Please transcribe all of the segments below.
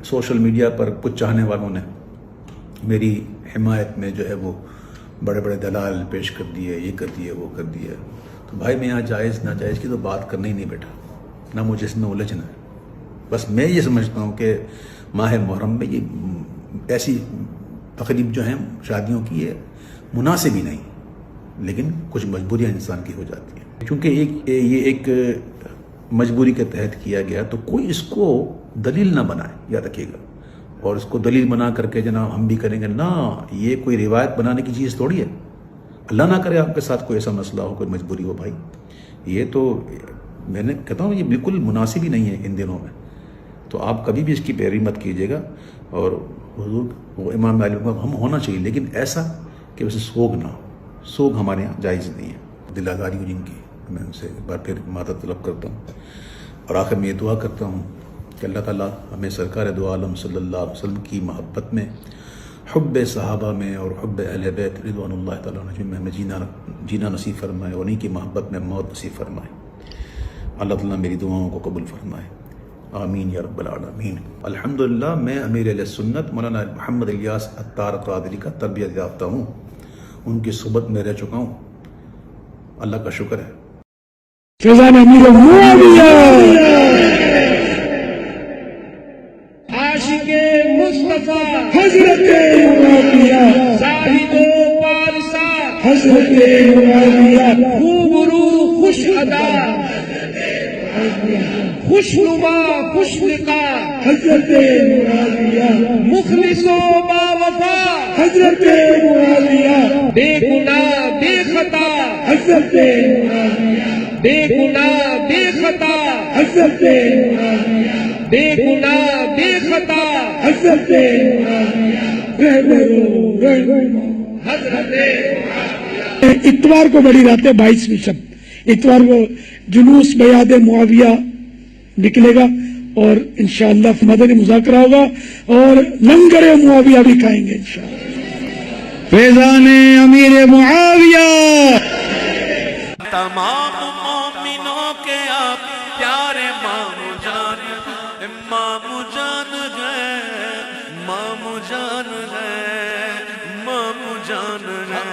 Social media پر کچھ چاہنے والوں نے میری حمایت میں جو ہے وہ بڑے بڑے دلال پیش کر دیے، یہ کر دیے، وہ کر دیے. تو بھائی میں یہاں جائز ناجائز کی تو بات کرنا ہی نہیں بیٹھا، نہ مجھے اس میں الجھنا ہے. بس میں یہ سمجھتا ہوں کہ ماہ محرم میں یہ ایسی تقریب جو ہیں شادیوں کی یہ مناسب ہی نہیں، لیکن کچھ مجبوریاں انسان کی ہو جاتی ہیں. کیونکہ یہ ایک مجبوری کے تحت کیا گیا تو کوئی اس کو دلیل نہ بنائے، یاد رکھیے گا. اور اس کو دلیل بنا کر کے جناب ہم بھی کریں گے، نہ، یہ کوئی روایت بنانے کی چیز تھوڑی ہے. اللہ نہ کرے آپ کے ساتھ کوئی ایسا مسئلہ ہو، کوئی مجبوری ہو بھائی. یہ تو میں نے کہتا ہوں یہ بالکل مناسب ہی نہیں ہے ان دنوں میں. تو آپ کبھی بھی اس کی پیروی مت کیجیے گا. اور حضور وہ امام علیہ ہم ہونا چاہیے، لیکن ایسا کہ اسے سوگ نہ ہو. سوگ ہمارے یہاں جائز نہیں ہے. دل آزاری ہو جن کی، میں ان سے ایک بار پھر معذرت طلب کرتا ہوں. اور آخر میں یہ دعا کرتا ہوں کہ اللہ تعالیٰ ہمیں سرکار دو عالم صلی اللہ علیہ وسلم کی محبت میں، حب صحابہ میں اور حب اہل بیت رضوان اللہ تعالیٰ عنہ میں ہمیں جینا نصیب فرمائے، اور انہیں کی محبت میں موت نصیب فرمائے. اللہ تعالیٰ میری دعاؤں کو قبول فرمائے. آمین یا رب العالمین. الحمدللہ میں امیر اہل سنت مولانا محمد الیاس عطار قادری کا تربیت یافتہ ہوں. ان کی صحبت میں رہ چکا ہوں. اللہ کا شکر ہے. فیضان امیر معاویہ عاشق مصطفیٰ حضرت معاویہ زاہد و پارسا حضرت معاویہ خوب رو خوش ادا خوش نما خوش لقا حضرت معاویہ مخلص و باوفا حضرت معاویہ بے گناہ بے خطا حضرت معاویہ بے گناہ بے خطا حضرت معاویہ بے گناہ بے خطا حضرت حضرت اتوار کو بڑی رات ہے 22ویں شب، اتوار کو جلوس بیعت معاویہ نکلے گا اور انشاءاللہ مدنی مذاکرہ ہوگا اور لنگر معاویہ بھی کھائیں گے انشاءاللہ. فیضان امیر معاویہ. تمام مومنوں کے آپ پیارے مامو جان، مامو جان ہے، مامو جان ہے، مامو جان ہے.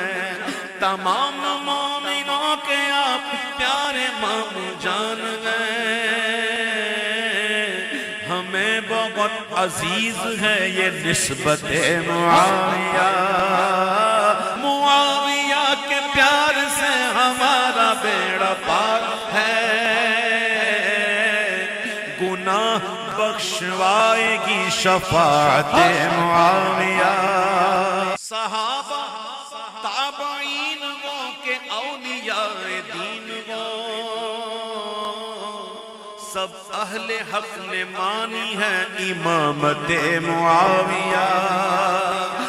تمام مومنوں کے آپ پیارے مامو جان ہے. ہمیں بہت عزیز ہے یہ نسبت معاویہ. معاویہ کے پیار سے ہمارا بیڑا پار ہے. گناہ بخشوائے گی شفاعت معاویہ. صحابہ تابعین وہ کہ اولیاء دین وہ سب اہل حق نے مانی ہے امامت معاویہ.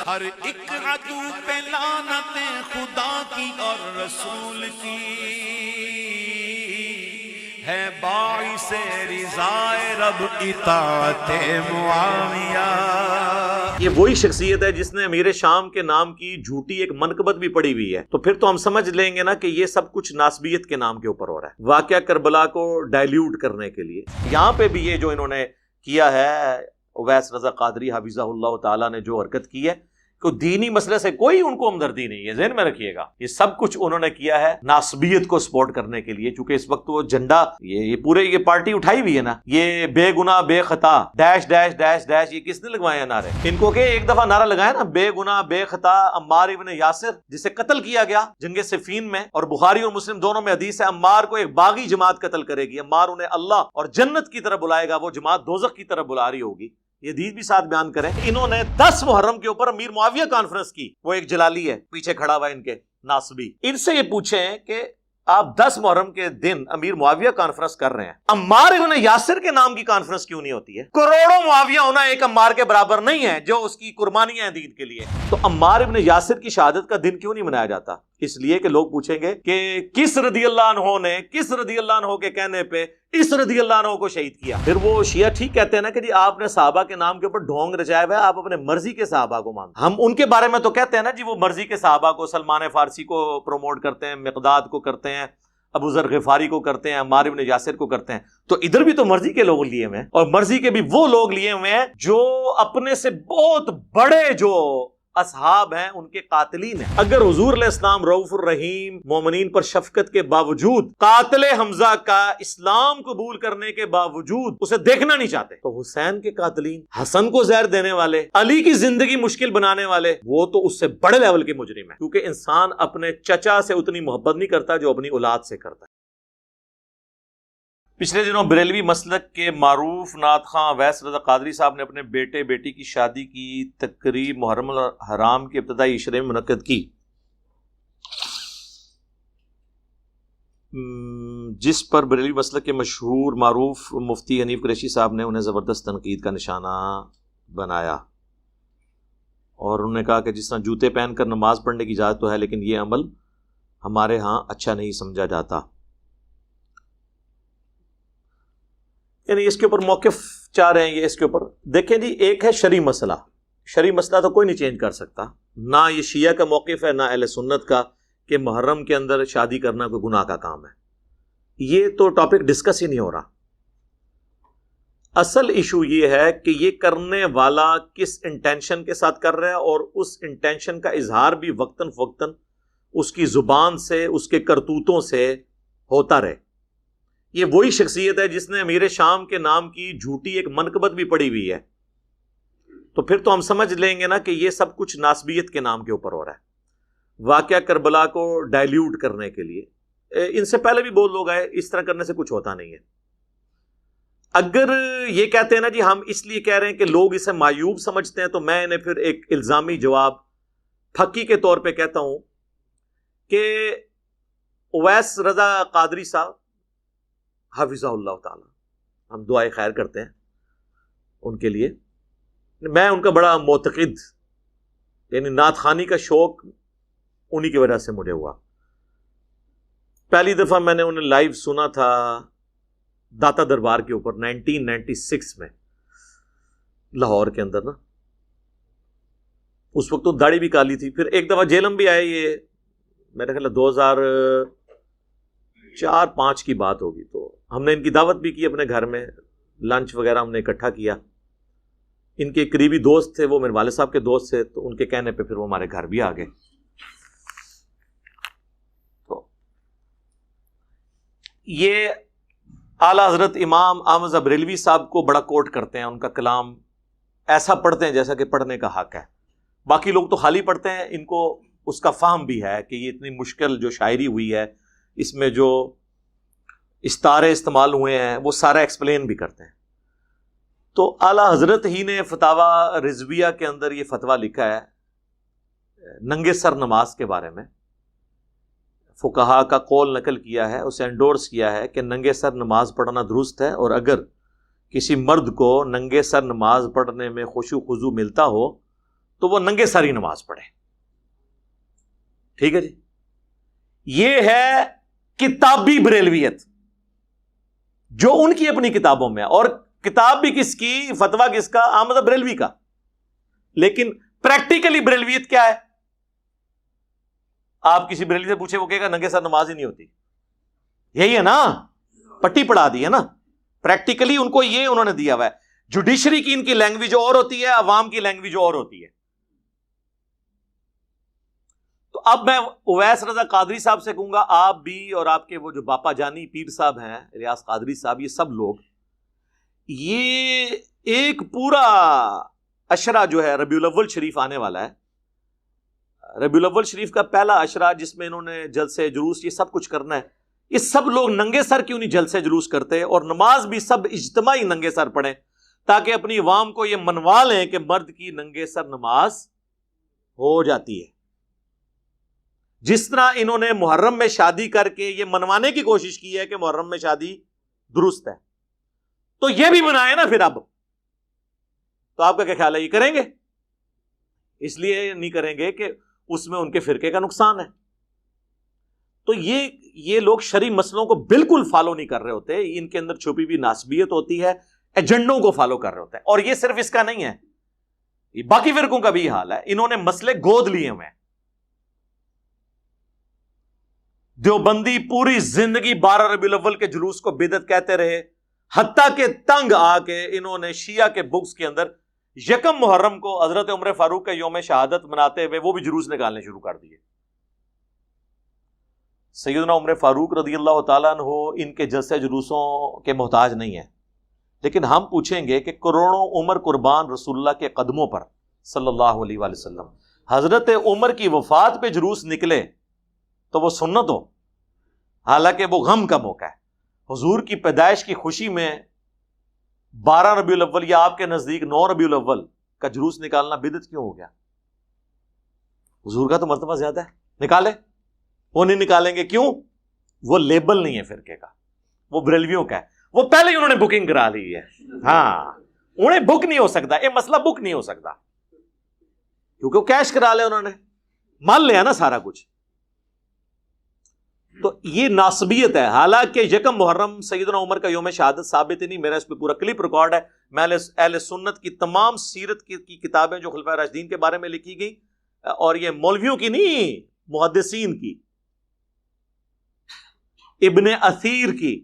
ہر ایک عدو پہ لعنت خدا کی اور رسول کی ہے، باعث رضائے رب اطاعت معاویہ. یہ وہی شخصیت ہے جس نے امیر شام کے نام کی جھوٹی ایک منقبت بھی پڑی ہوئی ہے. تو پھر تو ہم سمجھ لیں گے نا کہ یہ سب کچھ ناسبیت کے نام کے اوپر ہو رہا ہے، واقعہ کربلا کو ڈائلیوٹ کرنے کے لیے. یہاں پہ بھی یہ جو انہوں نے کیا ہے، اویس رضا قادری حفظہ اللہ تعالیٰ نے جو حرکت کی ہے، کوئی دینی مسئلے سے کوئی ان کو ہمدردی نہیں ہے، ذہن میں رکھیے گا. یہ سب کچھ انہوں نے کیا ہے ناسبیت کو سپورٹ کرنے کے لیے، چونکہ اس وقت وہ جھنڈا یہ پورے یہ پارٹی اٹھائی ہوئی ہے نا، یہ بے گناہ بے خطا ڈیش ڈیش ڈیش ڈیش، یہ کس نے لگوائے ہیں نعرے؟ ان کو کہ ایک دفعہ نعرہ لگایا نا، بے گناہ بے خطا عمار ابن یاسر جسے قتل کیا گیا جنگ صفین میں، اور بخاری اور مسلم دونوں میں حدیث ہے عمار کو ایک باغی جماعت قتل کرے گی، عمار انہیں اللہ اور جنت کی طرف بلائے گا، وہ جماعت دوزخ کی طرف بلا رہی ہوگی. یہ حدیث بھی ساتھ بیان کریں. انہوں نے 10 محرم کے اوپر امیر معاویہ کانفرنس کی، وہ ایک جلالی ہے پیچھے کھڑا ہوا ان کے ناسبی. ان سے یہ پوچھیں کہ آپ 10 محرم کے دن امیر معاویہ کانفرنس کر رہے ہیں، عمار ابن یاسر کے نام کی کانفرنس کیوں نہیں ہوتی ہے؟ کروڑوں معاویہ ہونا ایک عمار کے برابر نہیں ہے جو اس کی قربانیاں ہیں دین کے لیے. تو عمار ابن یاسر کی شہادت کا دن کیوں نہیں منایا جاتا؟ اس لیے کہ لوگ پوچھیں گے کہ کس رضی اللہ عنہ نے کس رضی اللہ عنہ کے کہنے پہ اس رضی اللہ عنہ کو شہید کیا. پھر وہ شیعہ ٹھیک کہتے ہیں نا کہ جی آپ نے صحابہ کے نام کے اوپر ڈھونگ رچایا ہوا ہے، آپ اپنے مرضی کے صحابہ کو مانتے. ہم ان کے بارے میں تو کہتے ہیں نا جی وہ مرضی کے صحابہ کو، سلمان فارسی کو پروموٹ کرتے ہیں، مقداد کو کرتے ہیں، ابو ذر غفاری کو کرتے ہیں, عمار بن یاسر کو کرتے ہیں, تو ادھر بھی تو مرضی کے لوگ لیے ہوئے ہیں, اور مرضی کے بھی وہ لوگ لیے ہوئے ہیں جو اپنے سے بہت بڑے جو اصحاب ہیں ان کے قاتلین ہیں. اگر حضور علیہ السلام رؤوف الرحیم, مومنین پر شفقت کے باوجود, قاتل حمزہ کا اسلام قبول کرنے کے باوجود اسے دیکھنا نہیں چاہتے, تو حسین کے قاتلین, حسن کو زہر دینے والے, علی کی زندگی مشکل بنانے والے, وہ تو اس سے بڑے لیول کے مجرم ہیں, کیونکہ انسان اپنے چچا سے اتنی محبت نہیں کرتا جو اپنی اولاد سے کرتا ہے. پچھلے دنوں بریلوی مسلک کے معروف نعت خواں اویس رضا قادری صاحب نے اپنے بیٹے بیٹی کی شادی کی تقریب محرم الحرام کے ابتدائی عشرے میں منعقد کی, جس پر بریلوی مسلک کے مشہور معروف مفتی حنیف قریشی صاحب نے انہیں زبردست تنقید کا نشانہ بنایا, اور انہوں نے کہا کہ جس طرح جوتے پہن کر نماز پڑھنے کی اجازت تو ہے, لیکن یہ عمل ہمارے ہاں اچھا نہیں سمجھا جاتا. یعنی اس کے اوپر موقف چاہ رہے ہیں یہ, اس کے اوپر دیکھیں جی, ایک ہے شرعی مسئلہ, شرعی مسئلہ تو کوئی نہیں چینج کر سکتا, نہ یہ شیعہ کا موقف ہے نہ اہل سنت کا کہ محرم کے اندر شادی کرنا کوئی گناہ کا کام ہے, یہ تو ٹاپک ڈسکس ہی نہیں ہو رہا. اصل ایشو یہ ہے کہ یہ کرنے والا کس انٹینشن کے ساتھ کر رہا ہے, اور اس انٹینشن کا اظہار بھی وقتاً فوقتاً اس کی زبان سے, اس کے کرتوتوں سے ہوتا رہے. یہ وہی شخصیت ہے جس نے امیر شام کے نام کی جھوٹی ایک منقبت بھی پڑی ہوئی ہے, تو پھر تو ہم سمجھ لیں گے نا کہ یہ سب کچھ ناسبیت کے نام کے اوپر ہو رہا ہے, واقعہ کربلا کو ڈائلیوٹ کرنے کے لیے. ان سے پہلے بھی بہت لوگ آئے, اس طرح کرنے سے کچھ ہوتا نہیں ہے. اگر یہ کہتے ہیں نا جی ہم اس لیے کہہ رہے ہیں کہ لوگ اسے معیوب سمجھتے ہیں, تو میں انہیں پھر ایک الزامی جواب پھکی کے طور پہ کہتا ہوں کہ اویس رضا قادری صاحب حافظہ اللہ تعالی, ہم دعائے خیر کرتے ہیں ان کے لیے, میں ان کا بڑا معتقد, یعنی نعت خوانی کا شوق انہی کی وجہ سے مجھے ہوا. پہلی دفعہ میں نے انہیں لائیو سنا تھا داتا دربار کے اوپر 1996 میں لاہور کے اندر نا, اس وقت تو داڑھی بھی کالی تھی. پھر ایک دفعہ جیلم بھی آئے, یہ میرے خیال 2004-05 کی بات ہوگی, تو ہم نے ان کی دعوت بھی کی اپنے گھر میں, لنچ وغیرہ ہم نے اکٹھا کیا. ان کے قریبی دوست تھے, وہ میرے والد صاحب کے دوست تھے, تو ان کے کہنے پہ پھر وہ ہمارے گھر بھی آ گئے. تو یہ اعلیٰ حضرت امام احمد رضا بریلوی صاحب کو بڑا کوٹ کرتے ہیں, ان کا کلام ایسا پڑھتے ہیں جیسا کہ پڑھنے کا حق ہے. باقی لوگ تو خالی پڑھتے ہیں, ان کو اس کا فہم بھی ہے کہ یہ اتنی مشکل جو شاعری ہوئی ہے, اس میں جو استعارے استعمال ہوئے ہیں وہ سارا ایکسپلین بھی کرتے ہیں. تو اعلیٰ حضرت ہی نے فتاوی رضویہ کے اندر یہ فتویٰ لکھا ہے ننگے سر نماز کے بارے میں. فقہا کا قول نقل کیا ہے, اسے انڈورس کیا ہے کہ ننگے سر نماز پڑھنا درست ہے, اور اگر کسی مرد کو ننگے سر نماز پڑھنے میں خشوع و خضوع ملتا ہو تو وہ ننگے سر ہی نماز پڑھے. ٹھیک ہے جی, یہ ہے کتابی بریلویت جو ان کی اپنی کتابوں میں, اور کتاب بھی کس کی, فتویٰ کس کا, احمد بریلوی کا. لیکن پریکٹیکلی بریلویت کیا ہے؟ آپ کسی بریلوی سے پوچھے وہ کہے گا ننگے سر نماز ہی نہیں ہوتی. یہی ہے نا, پٹی پڑھا دی ہے نا. پریکٹیکلی ان کو یہ انہوں نے دیا ہوا ہے. جوڈیشری کی ان کی لینگویج اور ہوتی ہے, عوام کی لینگویج اور ہوتی ہے. تو اب میں اویس رضا قادری صاحب سے کہوں گا, آپ بھی اور آپ کے وہ جو باپا جانی پیر صاحب ہیں ریاض قادری صاحب, یہ سب لوگ یہ ایک پورا عشرہ جو ہے ربیع الاول شریف آنے والا ہے, ربیع الاول شریف کا پہلا عشرہ جس میں انہوں نے جلسے جلوس یہ سب کچھ کرنا ہے, یہ سب لوگ ننگے سر کیوں نہیں جلسے جلوس کرتے, اور نماز بھی سب اجتماعی ننگے سر پڑھیں تاکہ اپنی عوام کو یہ منوا لیں کہ مرد کی ننگے سر نماز ہو جاتی ہے. جس طرح انہوں نے محرم میں شادی کر کے یہ منوانے کی کوشش کی ہے کہ محرم میں شادی درست ہے, تو یہ بھی بنائے نا پھر. اب تو آپ کا کیا خیال ہے, یہ کریں گے؟ اس لیے نہیں کریں گے کہ اس میں ان کے فرقے کا نقصان ہے. تو یہ لوگ شرعی مسئلوں کو بالکل فالو نہیں کر رہے ہوتے, ان کے اندر چھپی بھی ناسبیت ہوتی ہے, ایجنڈوں کو فالو کر رہے ہوتے ہیں. اور یہ صرف اس کا نہیں ہے, یہ باقی فرقوں کا بھی حال ہے, انہوں نے مسئلے گود لیے ہوئے ہیں. دیوبندی پوری زندگی 12 ربیع الاول کے جلوس کو بدعت کہتے رہے، حتیٰ کہ تنگ آ کے انہوں نے شیعہ کے بکس کے اندر یکم محرم کو حضرت عمر فاروق کا یوم شہادت مناتے ہوئے وہ بھی جلوس نکالنے شروع کر دیے۔ سیدنا عمر فاروق رضی اللہ تعالیٰ عنہ ان کے جلسے جلوسوں کے محتاج نہیں ہیں، لیکن ہم پوچھیں گے کہ کروڑوں عمر قربان رسول اللہ کے قدموں پر صلی اللہ علیہ وآلہ وسلم، حضرت عمر کی وفات پہ جلوس نکلے تو وہ سنت ہو، حالانکہ وہ غم کا موقع ہے۔ حضور کی پیدائش کی خوشی میں 12 ربیع الاول یا آپ کے نزدیک 9 ربیع الاول کا جلوس نکالنا بدعت کیوں ہو گیا؟ حضور کا تو مرتبہ زیادہ ہے، نکالے، وہ نہیں نکالیں گے کیوں؟ وہ لیبل نہیں ہے فرقے کا، وہ بریلویوں کا ہے، وہ پہلے ہی انہوں نے بکنگ کرا لی ہے۔ ہاں، انہیں بک نہیں ہو سکتا، یہ مسئلہ بک نہیں ہو سکتا کیونکہ وہ کیش کرا لے، انہوں نے مان لیا نا سارا کچھ۔ تو یہ ناسبیت ہے، حالانکہ یکم محرم سیدنا عمر کا یوم شہادت ثابت ہی نہیں، میرا اس پہ پورا کلپ ریکارڈ ہے، میں اہل سنت کی تمام سیرت کی کتابیں جو خلفائے راشدین کے بارے میں لکھی گئی، اور یہ مولویوں کی نہیں، محدثین کی، ابن اثیر کی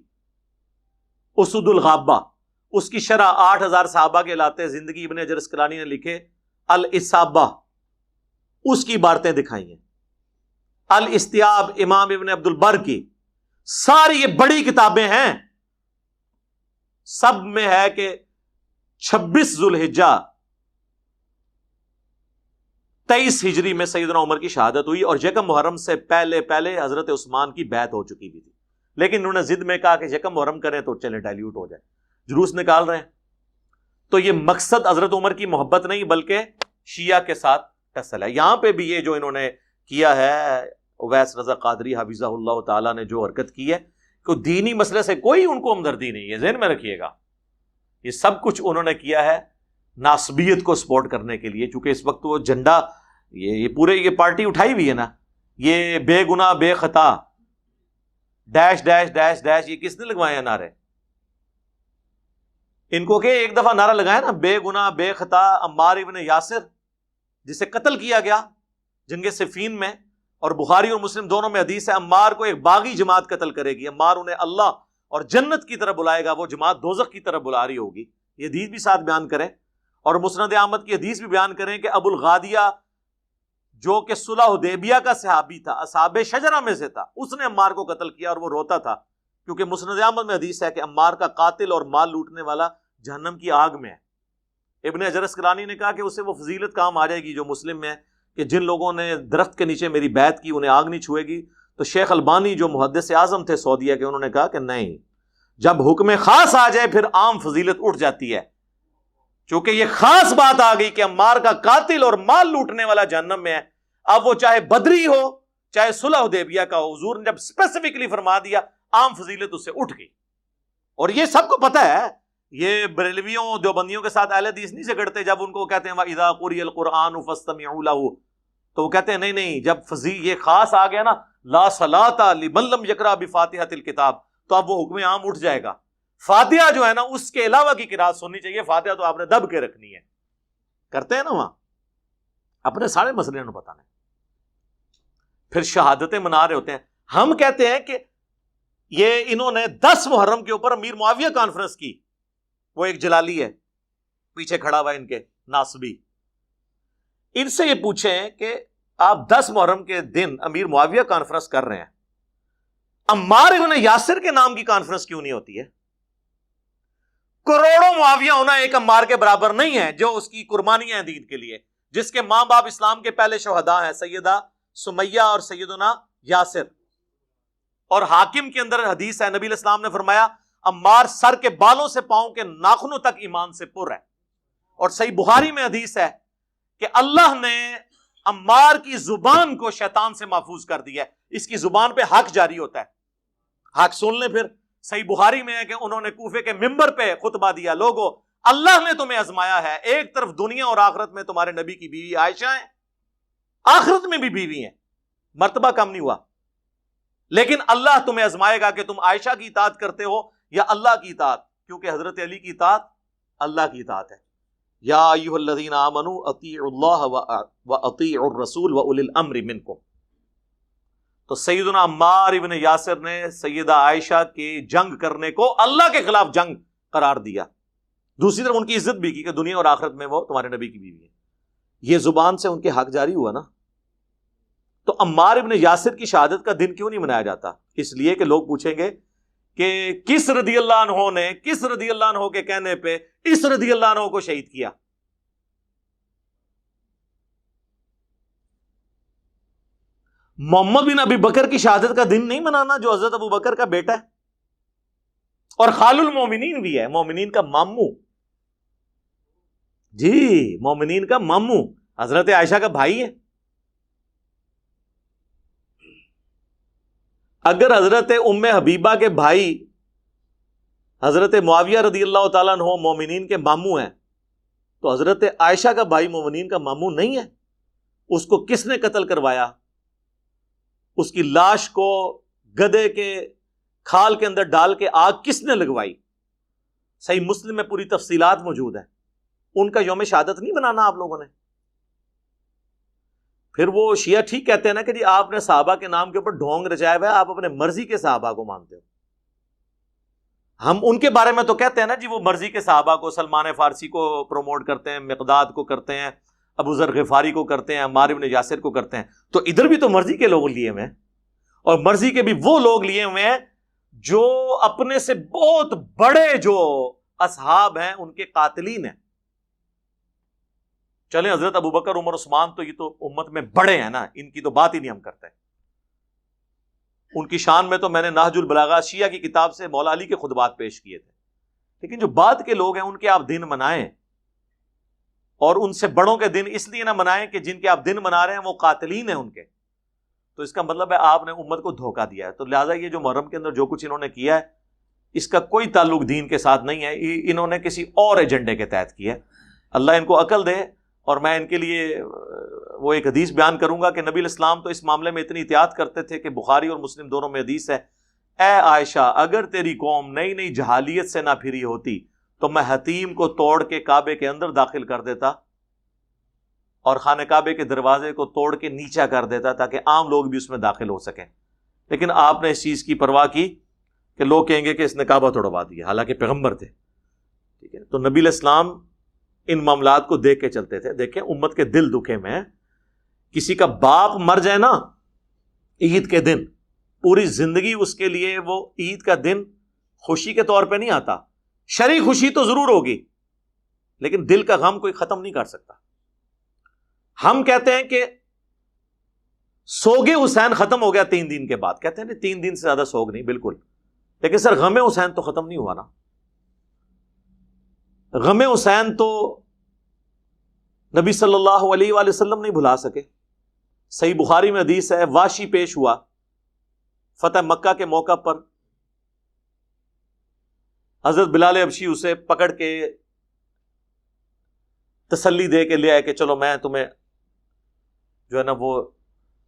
اسد الغابہ، اس کی شرح 8000 صحابہ کے علاتے زندگی ابن حجر اسقلانی نے لکھے الاصابہ، اس کی عبارتیں دکھائی ہیں، الاستیاب امام ابن عبد البر کی، ساری یہ بڑی کتابیں ہیں، سب میں ہے کہ 26 ذوالحجہ 23 ہجری میں سیدنا عمر کی شہادت ہوئی، اور یکم محرم سے پہلے حضرت عثمان کی بیعت ہو چکی بھی تھی، لیکن انہوں نے ضد میں کہا کہ یکم محرم کریں تو چلے ڈائلیوٹ ہو جائے، جلوس نکال رہے ہیں۔ تو یہ مقصد حضرت عمر کی محبت نہیں بلکہ شیعہ کے ساتھ ٹسل ہے۔ یہاں پہ بھی یہ جو انہوں نے کیا ہے، اویس رضا قادری حفظہ اللہ تعالیٰ نے جو حرکت کی ہے، کہ دینی مسئلے سے کوئی ان کو ہمدردی نہیں ہے، ذہن میں رکھیے گا، یہ سب کچھ انہوں نے کیا ہے ناسبیت کو سپورٹ کرنے کے لیے، چونکہ اس وقت وہ جھنڈا یہ پورے یہ پارٹی اٹھائی ہوئی ہے نا، یہ بے گناہ بے خطا ڈیش ڈیش ڈیش ڈیش، یہ کس نے لگوائے ہیں نعرے؟ ان کو کہ ایک دفعہ نعرہ لگایا نا، بے گناہ بے خطا عمار ابن یاسر، جسے قتل کیا گیا جنگ صفین میں، اور بخاری اور مسلم دونوں میں حدیث ہے عمار کو ایک باغی جماعت قتل کرے گی، عمار انہیں اللہ اور جنت کی طرف بلائے گا، وہ جماعت دوزخ کی طرف بلا رہی ہوگی، یہ حدیث بھی ساتھ بیان کریں، اور مسند احمد کی حدیث بھی بیان کریں کہ ابو الغادیہ جو کہ صلح حدیبیہ کا صحابی تھا، اصحاب شجرہ میں سے تھا، اس نے عمار کو قتل کیا، اور وہ روتا تھا کیونکہ مسند احمد میں حدیث ہے کہ عمار کا قاتل اور مال لوٹنے والا جہنم کی آگ میں ہے۔ ابن حجر اسقلانی نے کہا کہ اسے وہ فضیلت کام آ جائے گی جو مسلم میں ہے کہ جن لوگوں نے درخت کے نیچے میری بیعت کی انہیں آگ نہیں چھوئے گی۔ تو شیخ البانی جو محدث اعظم تھے سعودیہ کے، انہوں نے کہا کہ نہیں، جب حکم خاص آ جائے پھر عام فضیلت اٹھ جاتی ہے، چونکہ یہ خاص بات آ گئی کہ عمار کا قاتل اور مال لوٹنے والا جہنم میں ہے، اب وہ چاہے بدری ہو چاہے صلح حدیبیہ کا ہو، حضور نے جب اسپیسیفکلی فرما دیا عام فضیلت اس سے اٹھ گئی۔ اور یہ سب کو پتہ ہے، یہ بریلویوں دیوبندیوں کے ساتھ اہل حدیث نہیں جھگڑتے، جب ان کو کہتے ہیں وَإِذَا قُرِئَ الْقُرْآنُ فَاسْتَمِعُوا لَهُ، تو وہ کہتے ہیں نہیں نہیں، جب یہ خاص آ گیا نا لا صلاۃ لمن لم یقرأ بفاتحۃ الکتاب، تو اب وہ حکم عام اٹھ جائے گا۔ فاتحہ جو ہے نا اس کے علاوہ کی قرات سننی چاہیے، فاتحہ تو آپ نے دب کے رکھنی ہے، کرتے ہیں نا وہاں، اپنے سارے مسئلے انہوں بتانے، پھر شہادتیں منا رہے ہوتے ہیں۔ ہم کہتے ہیں کہ یہ انہوں نے 10 محرم کے اوپر امیر معاویہ کانفرنس کی، وہ ایک جلالی ہے پیچھے کھڑا ہوا ان کے ناسبی، ان سے یہ پوچھیں کہ آپ 10 محرم کے دن امیر معاویہ کانفرنس کر رہے ہیں، عمار ابن یاسر کے نام کی کانفرنس کیوں نہیں ہوتی ہے؟ کروڑوں معاویہ ہونا ایک عمار کے برابر نہیں ہے جو اس کی قربانیاں ہیں دین کے لیے، جس کے ماں باپ اسلام کے پہلے شہداء ہیں، سیدہ سمیہ اور سیدنا یاسر۔ اور حاکم کے اندر حدیث ہے، نبی علیہ السلام نے فرمایا عمار سر کے بالوں سے پاؤں کے ناخنوں تک ایمان سے پر ہے۔ اور صحیح بخاری میں حدیث ہے کہ اللہ نے عمار کی زبان کو شیطان سے محفوظ کر دیا ہے، اس کی زبان پہ حق جاری ہوتا ہے۔ حق سن لیں، پھر صحیح بخاری میں ہے کہ انہوں نے کوفے کے ممبر پہ خطبہ دیا، لوگو اللہ نے تمہیں آزمایا ہے، ایک طرف دنیا اور آخرت میں تمہارے نبی کی بیوی عائشہ ہیں، آخرت میں بھی بیوی ہیں، مرتبہ کم نہیں ہوا، لیکن اللہ تمہیں آزمائے گا کہ تم عائشہ کی اطاعت کرتے ہو یا اللہ کی اطاعت، کیونکہ حضرت علی کی اطاعت اللہ کی اطاعت ہے۔ یا ایھا الذین آمنوا اطیعوا اللہ واطیعوا الرسول واولی الامر منکم۔ تو سیدنا عمار ابن یاسر نے سیدہ عائشہ کی جنگ کرنے کو اللہ کے خلاف جنگ قرار دیا. دوسری طرف ان کی عزت بھی کی کہ دنیا اور آخرت میں وہ تمہارے نبی کی بیوی ہے. یہ زبان سے ان کے حق جاری ہوا نا. تو عمار ابن یاسر کی شہادت کا دن کیوں نہیں منایا جاتا؟ اس لیے کہ لوگ پوچھیں گے کہ کس رضی اللہ عنہ نے کس رضی اللہ عنہ کے کہنے پہ اس رضی اللہ عنہ کو شہید کیا. محمد بن ابی بکر کی شہادت کا دن نہیں منانا جو حضرت ابو بکر کا بیٹا ہے اور خال المومنین بھی ہے، مومنین کا ماموں. جی مومنین کا ماموں حضرت عائشہ کا بھائی ہے. اگر حضرت ام حبیبہ کے بھائی حضرت معاویہ رضی اللہ تعالیٰ عنہ مومنین کے ماموں ہیں تو حضرت عائشہ کا بھائی مومنین کا ماموں نہیں ہے؟ اس کو کس نے قتل کروایا؟ اس کی لاش کو گدھے کے کھال کے اندر ڈال کے آگ کس نے لگوائی؟ صحیح مسلم میں پوری تفصیلات موجود ہیں. ان کا یوم شہادت نہیں منانا آپ لوگوں نے. پھر وہ شیعہ ٹھیک کہتے ہیں نا کہ جی آپ نے صحابہ کے نام کے اوپر ڈھونگ رچایا ہوا ہے، آپ اپنے مرضی کے صحابہ کو مانتے ہو. ہم ان کے بارے میں تو کہتے ہیں نا جی وہ مرضی کے صحابہ کو، سلمان فارسی کو پروموٹ کرتے ہیں، مقداد کو کرتے ہیں، ابو ذر غفاری کو کرتے ہیں، عمار بن یاسر کو کرتے ہیں. تو ادھر بھی تو مرضی کے لوگ لیے ہوئے ہیں، اور مرضی کے بھی وہ لوگ لیے ہوئے ہیں جو اپنے سے بہت بڑے جو اصحاب ہیں ان کے قاتلین ہیں. چلیں حضرت ابو بکر عمر عثمان تو یہ تو امت میں بڑے ہیں نا، ان کی تو بات ہی نہیں ہم کرتے. ان کی شان میں تو میں نے نہج البلاغہ شیعہ کی کتاب سے مولا علی کے خطبات پیش کیے تھے. لیکن جو بعد کے لوگ ہیں ان کے آپ دن منائیں، اور ان سے بڑوں کے دن اس لیے نہ منائیں کہ جن کے آپ دن منا رہے ہیں وہ قاتلین ہیں ان کے. تو اس کا مطلب ہے آپ نے امت کو دھوکہ دیا ہے. تو لہٰذا یہ جو محرم کے اندر جو کچھ انہوں نے کیا ہے اس کا کوئی تعلق دین کے ساتھ نہیں ہے، انہوں نے کسی اور ایجنڈے کے تحت کیا ہے. اللہ ان کو عقل دے. اور میں ان کے لیے وہ ایک حدیث بیان کروں گا کہ نبی الاسلام تو اس معاملے میں اتنی احتیاط کرتے تھے کہ بخاری اور مسلم دونوں میں حدیث ہے، اے عائشہ اگر تیری قوم نئی نئی جہالیت سے نہ پھری ہوتی تو میں حتیم کو توڑ کے کعبے کے اندر داخل کر دیتا اور خانہ کعبے کے دروازے کو توڑ کے نیچا کر دیتا تاکہ عام لوگ بھی اس میں داخل ہو سکیں. لیکن آپ نے اس چیز کی پرواہ کی کہ لوگ کہیں گے کہ اس نے کعبہ توڑوا دیا، حالانکہ پیغمبر تھے. ٹھیک ہے، تو نبی الاسلام ان معاملات کو دیکھ کے چلتے تھے. دیکھیں امت کے دل دکھے میں، کسی کا باپ مر جائے نا عید کے دن، پوری زندگی اس کے لیے وہ عید کا دن خوشی کے طور پہ نہیں آتا. شرعی خوشی تو ضرور ہوگی لیکن دل کا غم کوئی ختم نہیں کر سکتا. ہم کہتے ہیں کہ سوگ حسین ختم ہو گیا 3 دن کے بعد، کہتے ہیں نہیں 3 دن سے زیادہ سوگ نہیں، بالکل. لیکن سر غم حسین تو ختم نہیں ہوا نا. غم حسین تو نبی صلی اللہ علیہ وآلہ وسلم نہیں بھلا سکے. صحیح بخاری میں حدیث ہے، واشی پیش ہوا فتح مکہ کے موقع پر، حضرت بلال حبشی اسے پکڑ کے تسلی دے کے لے آئے کہ چلو میں تمہیں جو ہے نا وہ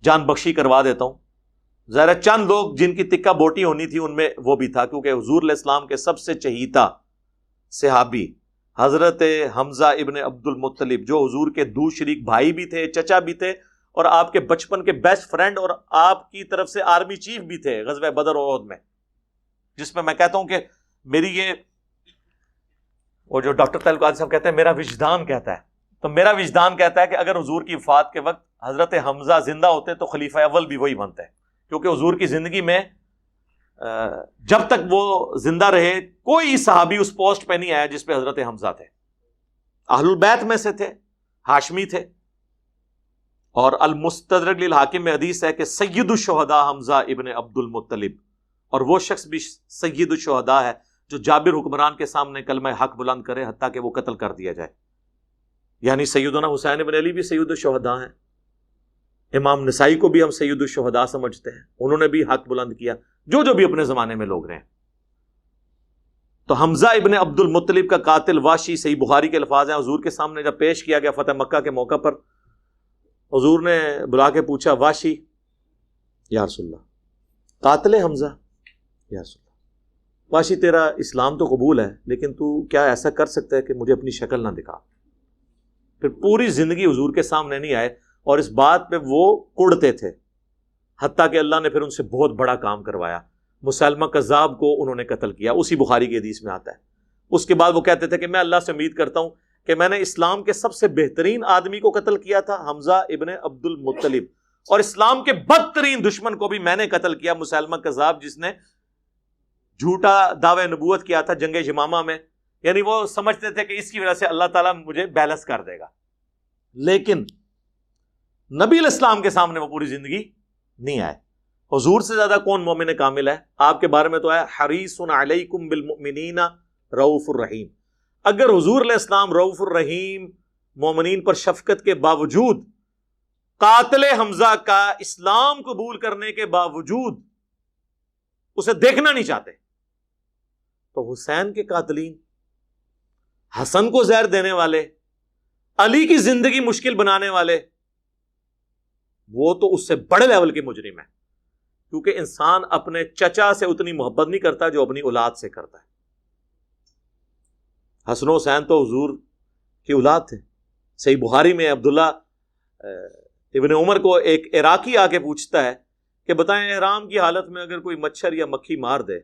جان بخشی کروا دیتا ہوں. ظاہر چند لوگ جن کی تکہ بوٹی ہونی تھی ان میں وہ بھی تھا، کیونکہ حضور علیہ السلام کے سب سے چہیتا صحابی حضرت حمزہ ابن عبد المطلب جو حضور کے دو شریک بھائی بھی تھے، چچا بھی تھے، اور آپ کے بچپن کے بیسٹ فرینڈ اور آپ کی طرف سے آرمی چیف بھی تھے غزوہ بدر اور احد میں، جس میں کہتا ہوں کہ میری یہ وہ جو ڈاکٹر طاہر القادری صاحب کہتے ہیں میرا وجدان کہتا ہے، تو میرا وجدان کہتا ہے کہ اگر حضور کی وفات کے وقت حضرت حمزہ زندہ ہوتے تو خلیفہ اول بھی وہی بنتے، کیونکہ حضور کی زندگی میں جب تک وہ زندہ رہے کوئی صحابی اس پوسٹ پہ نہیں آیا جس پہ حضرت حمزہ تھے. اہل البیت میں سے تھے، ہاشمی تھے. اور المستدرک للحاکم میں حدیث ہے کہ سید الشہداء حمزہ ابن عبد المطلب، اور وہ شخص بھی سید الشہداء ہے جو جابر حکمران کے سامنے کلمہ حق بلند کرے حتیٰ کہ وہ قتل کر دیا جائے. یعنی سیدنا حسین ابن علی بھی سید الشہداء ہیں. امام نسائی کو بھی ہم سید الشہداء سمجھتے ہیں، انہوں نے بھی حق بلند کیا، جو بھی اپنے زمانے میں لوگ رہے ہیں. تو حمزہ ابن عبد المطلب کا قاتل واشی، صحیح بخاری کے الفاظ ہیں، حضور کے سامنے جب پیش کیا گیا فتح مکہ کے موقع پر، حضور نے بلا کے پوچھا واشی یا رسول اللہ قاتل حمزہ یا رسول اللہ، واشی تیرا اسلام تو قبول ہے لیکن تو کیا ایسا کر سکتا ہے کہ مجھے اپنی شکل نہ دکھا. پھر پوری زندگی حضور کے سامنے نہیں آئے اور اس بات پہ وہ کڑتے تھے. حتیٰ کہ اللہ نے پھر ان سے بہت بڑا کام کروایا، مسلمہ کذاب کو انہوں نے قتل کیا، اسی بخاری کی حدیث میں آتا ہے۔ اس کے بعد وہ کہتے تھے کہ میں اللہ سے امید کرتا ہوں کہ میں نے اسلام کے سب سے بہترین آدمی کو قتل کیا تھا، حمزہ ابن عبد المطلب، اور اسلام کے بدترین دشمن کو بھی میں نے قتل کیا، مسلمہ کذاب، جس نے جھوٹا دعوی نبوت کیا تھا جنگ یمامہ میں۔ یعنی وہ سمجھتے تھے کہ اس کی وجہ سے اللہ تعالیٰ مجھے بیلنس کر دے گا، لیکن نبی علیہ السلام کے سامنے وہ پوری زندگی نہیں آئے۔ حضور سے زیادہ کون مومن کامل ہے؟ آپ کے بارے میں تو ہے حریص علیکم بالمؤمنین رؤوف الرحیم۔ اگر حضور علیہ السلام رؤوف الرحیم، مومنین پر شفقت کے باوجود، قاتل حمزہ کا اسلام قبول کرنے کے باوجود اسے دیکھنا نہیں چاہتے، تو حسین کے قاتلین، حسن کو زہر دینے والے، علی کی زندگی مشکل بنانے والے، وہ تو اس سے بڑے لیول کے مجرم ہیں، کیونکہ انسان اپنے چچا سے اتنی محبت نہیں کرتا جو اپنی اولاد سے کرتا ہے۔ حسن و حسین تو حضور کی اولاد تھے۔ صحیح بخاری میں عبداللہ ابن عمر کو ایک عراقی آ کے پوچھتا ہے کہ بتائیں احرام کی حالت میں اگر کوئی مچھر یا مکھی مار دے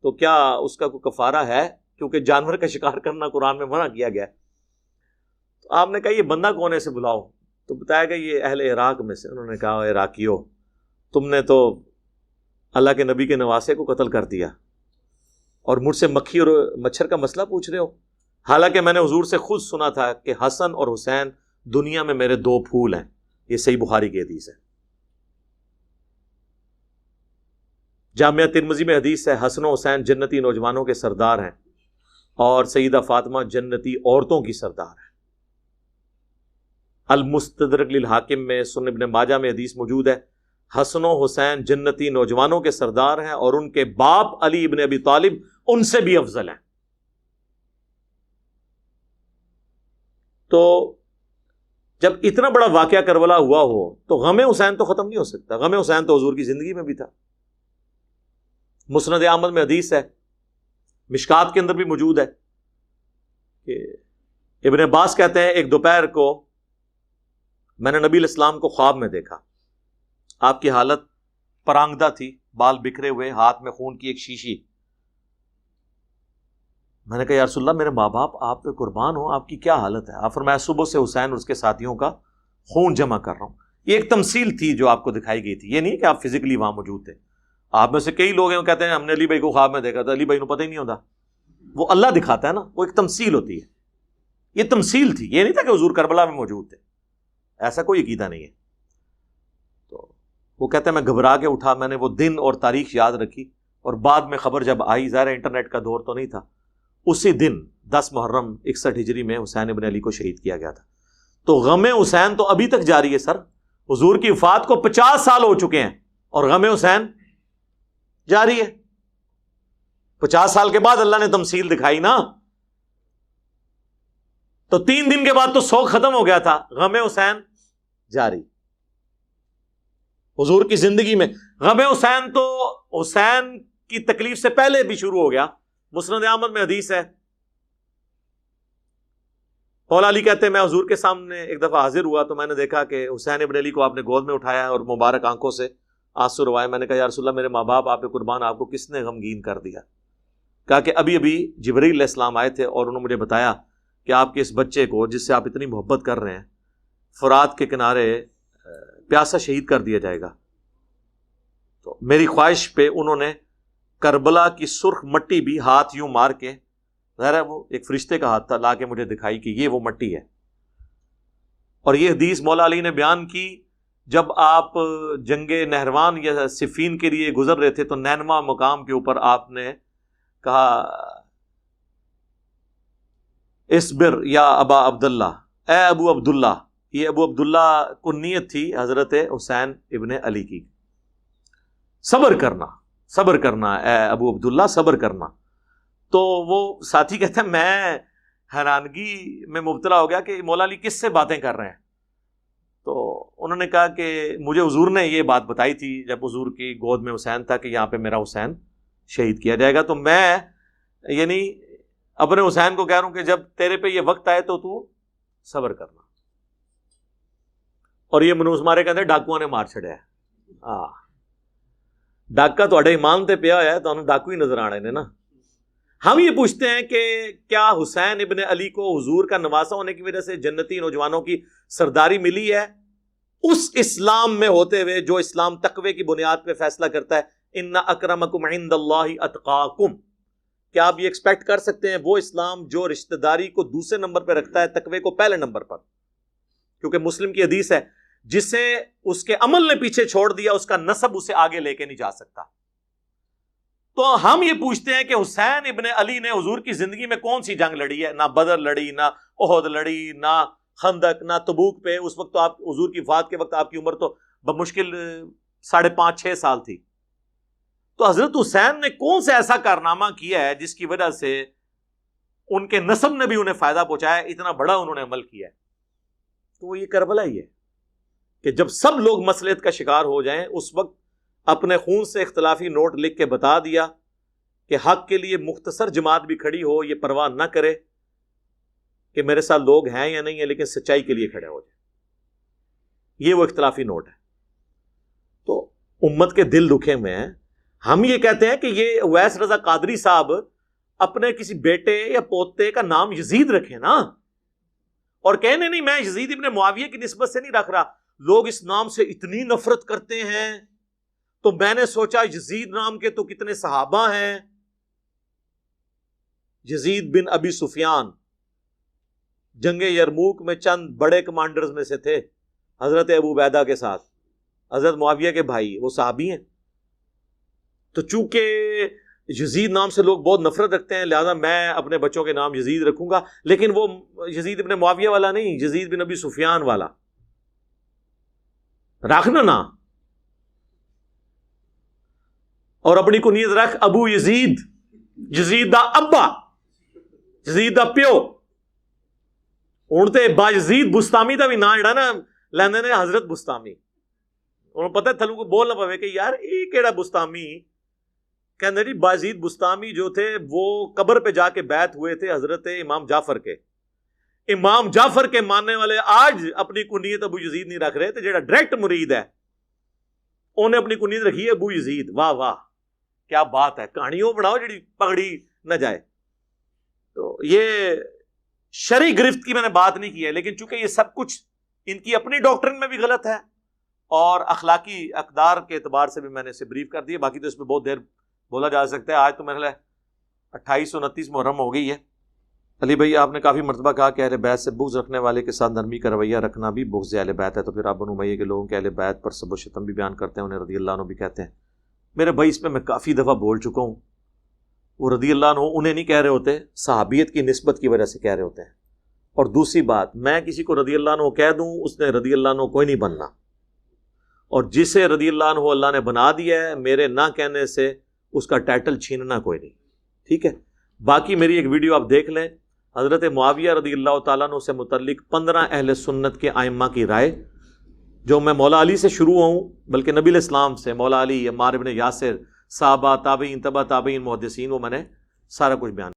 تو کیا اس کا کوئی کفارہ ہے؟ کیونکہ جانور کا شکار کرنا قرآن میں منع کیا گیا ہے۔ تو آپ نے کہا یہ بندہ کون ہے، سے بلاؤ۔ تو بتایا کہ یہ اہل عراق میں سے۔ انہوں نے کہا عراقیوں، تم نے تو اللہ کے نبی کے نواسے کو قتل کر دیا اور مجھ سے مکھی اور مچھر کا مسئلہ پوچھ رہے ہو، حالانکہ میں نے حضور سے خود سنا تھا کہ حسن اور حسین دنیا میں میرے دو پھول ہیں۔ یہ صحیح بخاری کی حدیث ہے۔ جامعہ ترمذی میں حدیث ہے، حسن و حسین جنتی نوجوانوں کے سردار ہیں اور سیدہ فاطمہ جنتی عورتوں کی سردار ہے۔ المستدرک للحاکم میں، سنن ابن ماجہ میں حدیث موجود ہے، حسن و حسین جنتی نوجوانوں کے سردار ہیں اور ان کے باپ علی ابن ابی طالب ان سے بھی افضل ہیں۔ تو جب اتنا بڑا واقعہ کربلا ہوا ہو تو غم حسین تو ختم نہیں ہو سکتا۔ غم حسین تو حضور کی زندگی میں بھی تھا۔ مسند احمد میں حدیث ہے، مشکات کے اندر بھی موجود ہے، کہ ابن عباس کہتے ہیں ایک دوپہر کو میں نے نبی علیہ السلام کو خواب میں دیکھا، آپ کی حالت پرانگدہ تھی، بال بکھرے ہوئے، ہاتھ میں خون کی ایک شیشی۔ میں نے کہا یا رسول اللہ میرے ماں باپ آپ پہ قربان ہوں، آپ کی کیا حالت ہے؟ آپ فرمایا صبح سے حسین اور اس کے ساتھیوں کا خون جمع کر رہا ہوں۔ یہ ایک تمثیل تھی جو آپ کو دکھائی گئی تھی، یہ نہیں کہ آپ فزیکلی وہاں موجود تھے۔ آپ میں سے کئی لوگ ہیں وہ کہتے ہیں ہم نے علی بھائی کو خواب میں دیکھا تھا، علی بھائی کو پتہ ہی نہیں ہوتا، وہ اللہ دکھاتا ہے نا، وہ ایک تمثیل ہوتی ہے۔ یہ تمثیل تھی، یہ نہیں تھا کہ حضور کربلا میں موجود تھے، ایسا کوئی عقیدہ نہیں ہے۔ تو وہ کہتے ہیں میں گھبرا کے اٹھا، میں نے وہ دن اور تاریخ یاد رکھی، اور بعد میں خبر جب آئی، ظاہر انٹرنیٹ کا دور تو نہیں تھا، اسی دن 10 محرم 61 ہجری میں حسین ابن علی کو شہید کیا گیا تھا۔ تو غم حسین تو ابھی تک جاری ہے سر، حضور کی وفات کو 50 سال ہو چکے ہیں اور غم حسین جاری ہے۔ 50 سال کے بعد اللہ نے تمثیل دکھائی نا، تو 3 دن کے بعد تو سوگ ختم ہو گیا تھا، غم حسین جاری حضور کی زندگی میں۔ غم حسین تو حسین کی تکلیف سے پہلے بھی شروع ہو گیا۔ مسند احمد میں حدیث ہے، مولا علی کہتے ہیں میں حضور کے سامنے ایک دفعہ حاضر ہوا تو میں نے دیکھا کہ حسین ابن علی کو آپ نے گود میں اٹھایا اور مبارک آنکھوں سے آنسو روائے۔ میں نے کہا یا رسول اللہ میرے ماں باپ آپ پہ قربان، آپ کو کس نے غمگین کر دیا؟ کہا کہ ابھی ابھی جبرائیل علیہ السلام آئے تھے اور انہوں نے مجھے بتایا کہ آپ کے اس بچے کو جس سے آپ اتنی محبت کر رہے ہیں فرات کے کنارے پیاسا شہید کر دیا جائے گا۔ تو میری خواہش پہ انہوں نے کربلا کی سرخ مٹی بھی ہاتھ یوں مار کے، ظاہر ہے وہ ایک فرشتے کا ہاتھ تھا، لا کے مجھے دکھائی کہ یہ وہ مٹی ہے۔ اور یہ حدیث مولا علی نے بیان کی جب آپ جنگ نہروان یا صفین کے لیے گزر رہے تھے، تو نینوا مقام کے اوپر آپ نے کہا اصبر یا ابا عبداللہ، اے ابو عبداللہ۔ یہ ابو عبداللہ کنیت تھی حضرت حسین ابن علی کی۔ صبر کرنا، صبر کرنا اے ابو عبداللہ، صبر کرنا۔ تو وہ ساتھی کہتے ہیں میں حیرانگی میں مبتلا ہو گیا کہ مولا علی کس سے باتیں کر رہے ہیں۔ تو انہوں نے کہا کہ مجھے حضور نے یہ بات بتائی تھی جب حضور کی گود میں حسین تھا کہ یہاں پہ میرا حسین شہید کیا جائے گا، تو میں یعنی اپنے حسین کو کہہ رہا ہوں کہ جب تیرے پہ یہ وقت آئے تو تو صبر کرنا۔ اور یہ منوس مارے کہتے ہیں ڈاکوؤں نے مار چھڑیا ہے، ڈاکہ تو ایمان تے پیا ہوا ہے تو ڈاکو ہی نظر آنے نے نا. ہم یہ پوچھتے ہیں کہ کیا حسین ابن علی کو حضور کا نواسا ہونے کی وجہ سے جنتی نوجوانوں کی سرداری ملی ہے؟ اس اسلام میں ہوتے ہوئے جو اسلام تقوی کی بنیاد پہ فیصلہ کرتا ہے ان اکرمکم عند اللہ اتقاکم، کیا آپ یہ ایکسپیکٹ کر سکتے ہیں وہ اسلام جو رشتہ داری کو دوسرے نمبر پہ رکھتا ہے تقوی کو پہلے نمبر پر؟ کیونکہ مسلم کی حدیث ہے جسے اس کے عمل نے پیچھے چھوڑ دیا اس کا نسب اسے آگے لے کے نہیں جا سکتا. تو ہم یہ پوچھتے ہیں کہ حسین ابن علی نے حضور کی زندگی میں کون سی جنگ لڑی ہے؟ نہ بدر لڑی، نہ احد لڑی، نہ خندق، نہ تبوک پہ. اس وقت تو آپ حضور کی وفات کے وقت آپ کی عمر تو بمشکل 5.5-6 سال تھی. تو حضرت حسین نے کون سا ایسا کارنامہ کیا ہے جس کی وجہ سے ان کے نسب نے بھی انہیں فائدہ پہنچایا، اتنا بڑا انہوں نے عمل کیا ہے؟ تو وہ یہ کربلا ہی ہے کہ جب سب لوگ مصلحت کا شکار ہو جائیں اس وقت اپنے خون سے اختلافی نوٹ لکھ کے بتا دیا کہ حق کے لیے مختصر جماعت بھی کھڑی ہو، یہ پرواہ نہ کرے کہ میرے ساتھ لوگ ہیں یا نہیں ہیں، لیکن سچائی کے لیے کھڑے ہو جائیں. یہ وہ اختلافی نوٹ ہے. تو امت کے دل دکھے ہوئے ہیں. ہم یہ کہتے ہیں کہ یہ اویس رضا قادری صاحب اپنے کسی بیٹے یا پوتے کا نام یزید رکھیں نا، اور کہنے نہیں میں یزید ابن معاویہ کی نسبت سے نہیں رکھ رہا، لوگ اس نام سے اتنی نفرت کرتے ہیں تو میں نے سوچا یزید نام کے تو کتنے صحابہ ہیں. یزید بن ابی سفیان جنگ یرموک میں چند بڑے کمانڈرز میں سے تھے حضرت ابو عبیدہ کے ساتھ، حضرت معاویہ کے بھائی، وہ صحابی ہیں. تو چونکہ یزید نام سے لوگ بہت نفرت رکھتے ہیں لہذا میں اپنے بچوں کے نام یزید رکھوں گا، لیکن وہ یزید ابن معاویہ والا نہیں، یزید بن ابی سفیان والا رکھنا نا. اور اپنی کنیت رکھ ابو یزید، یزید دا ابا، یزید دا پیو. ہوں تو با یزید بستامی دا بھی نام جڑا نا لیندے نے حضرت بستامی. انہوں پتہ تھلو کو بولنا پوے کہ یار یہ کیڑا بستامی؟ کہنے جی باجید بستامی جو تھے وہ قبر پہ جا کے بیعت ہوئے تھے حضرت امام جعفر کے. امام جعفر کے ماننے والے آج اپنی کنیت ابو یزید نہیں رکھ رہے تھے. جیڑا ڈائریکٹ مرید ہے انہیں اپنی کنیت رکھی ہے ابو یزید. واہ واہ کیا بات ہے، کہانیوں بڑھاؤ جڑی پگڑی نہ جائے. تو یہ شرعی گرفت کی میں نے بات نہیں کی ہے، لیکن چونکہ یہ سب کچھ ان کی اپنی ڈاکٹرن میں بھی غلط ہے اور اخلاقی اقدار کے اعتبار سے بھی میں نے اسے بریف کر دیا. باقی تو اس میں بہت دیر بولا جا سکتا ہے. آج تو میرے 2829 محرم ہو گئی ہے. علی بھائی آپ نے کافی مرتبہ کہا کہ اہل بیت سے بغض رکھنے والے کے ساتھ نرمی کا رویہ رکھنا بھی بغض اہل بیت ہے، تو پھر آپ بنو امیہ کے لوگوں کے اہل بیت پر سب و شتم بھی بیان کرتے ہیں، انہیں رضی اللہ عنہ بھی کہتے ہیں. میرے بھائی اس پہ میں کافی دفعہ بول چکا ہوں. وہ رضی اللہ عنہ انہیں نہیں کہہ رہے ہوتے، صحابیت کی نسبت کی وجہ سے کہہ رہے ہوتے ہیں. اور دوسری بات، میں کسی کو رضی اللہ عنہ کہہ دوں اس نے رضی اللہ عنہ کوئی نہیں بننا، اور جسے رضی اللہ عنہ اللہ نے بنا دیا ہے میرے نہ کہنے سے اس کا ٹائٹل چھیننا کوئی نہیں. ٹھیک ہے. باقی میری ایک ویڈیو آپ دیکھ لیں، حضرت معاویہ رضی اللہ تعالیٰ عنہ سے متعلق 15 اہل سنت کے ائمہ کی رائے، جو میں مولا علی سے شروع ہوں بلکہ نبی الاسلام سے، مولا علی، عمار ابن یاسر، صحابہ، تابعین، تبع تابعین، محدثین، وہ میں نے سارا کچھ بیان